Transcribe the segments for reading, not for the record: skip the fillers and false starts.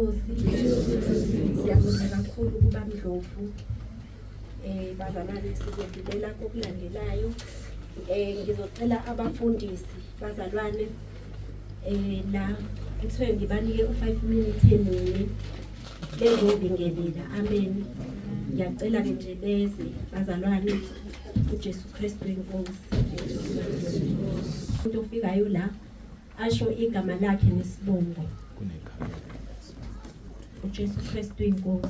inkosi. Siyabonga kakhulu kuba Ndlovu. Bazalwane sizodlulela kokulandelayo. Ngizocela abafundisi bazalwane la kuthiwe ngibanike u5 minutes eningi bezobingelela. Amen. Ngiyacela ke nje beze bazalwane. uJesu Kristu inkosi. Umuntu ofikayo la asho igama lakhe nesibongo. uJesu Kristu inkosi.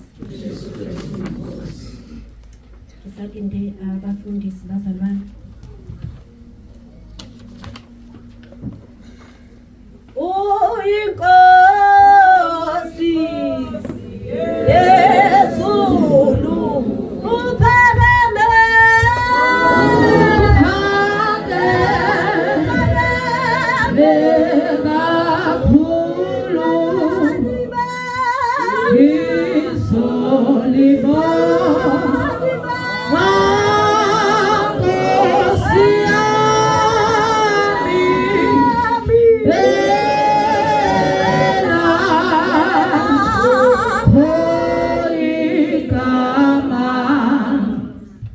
Ngisalinde abafundisi bazalwane. Inkosi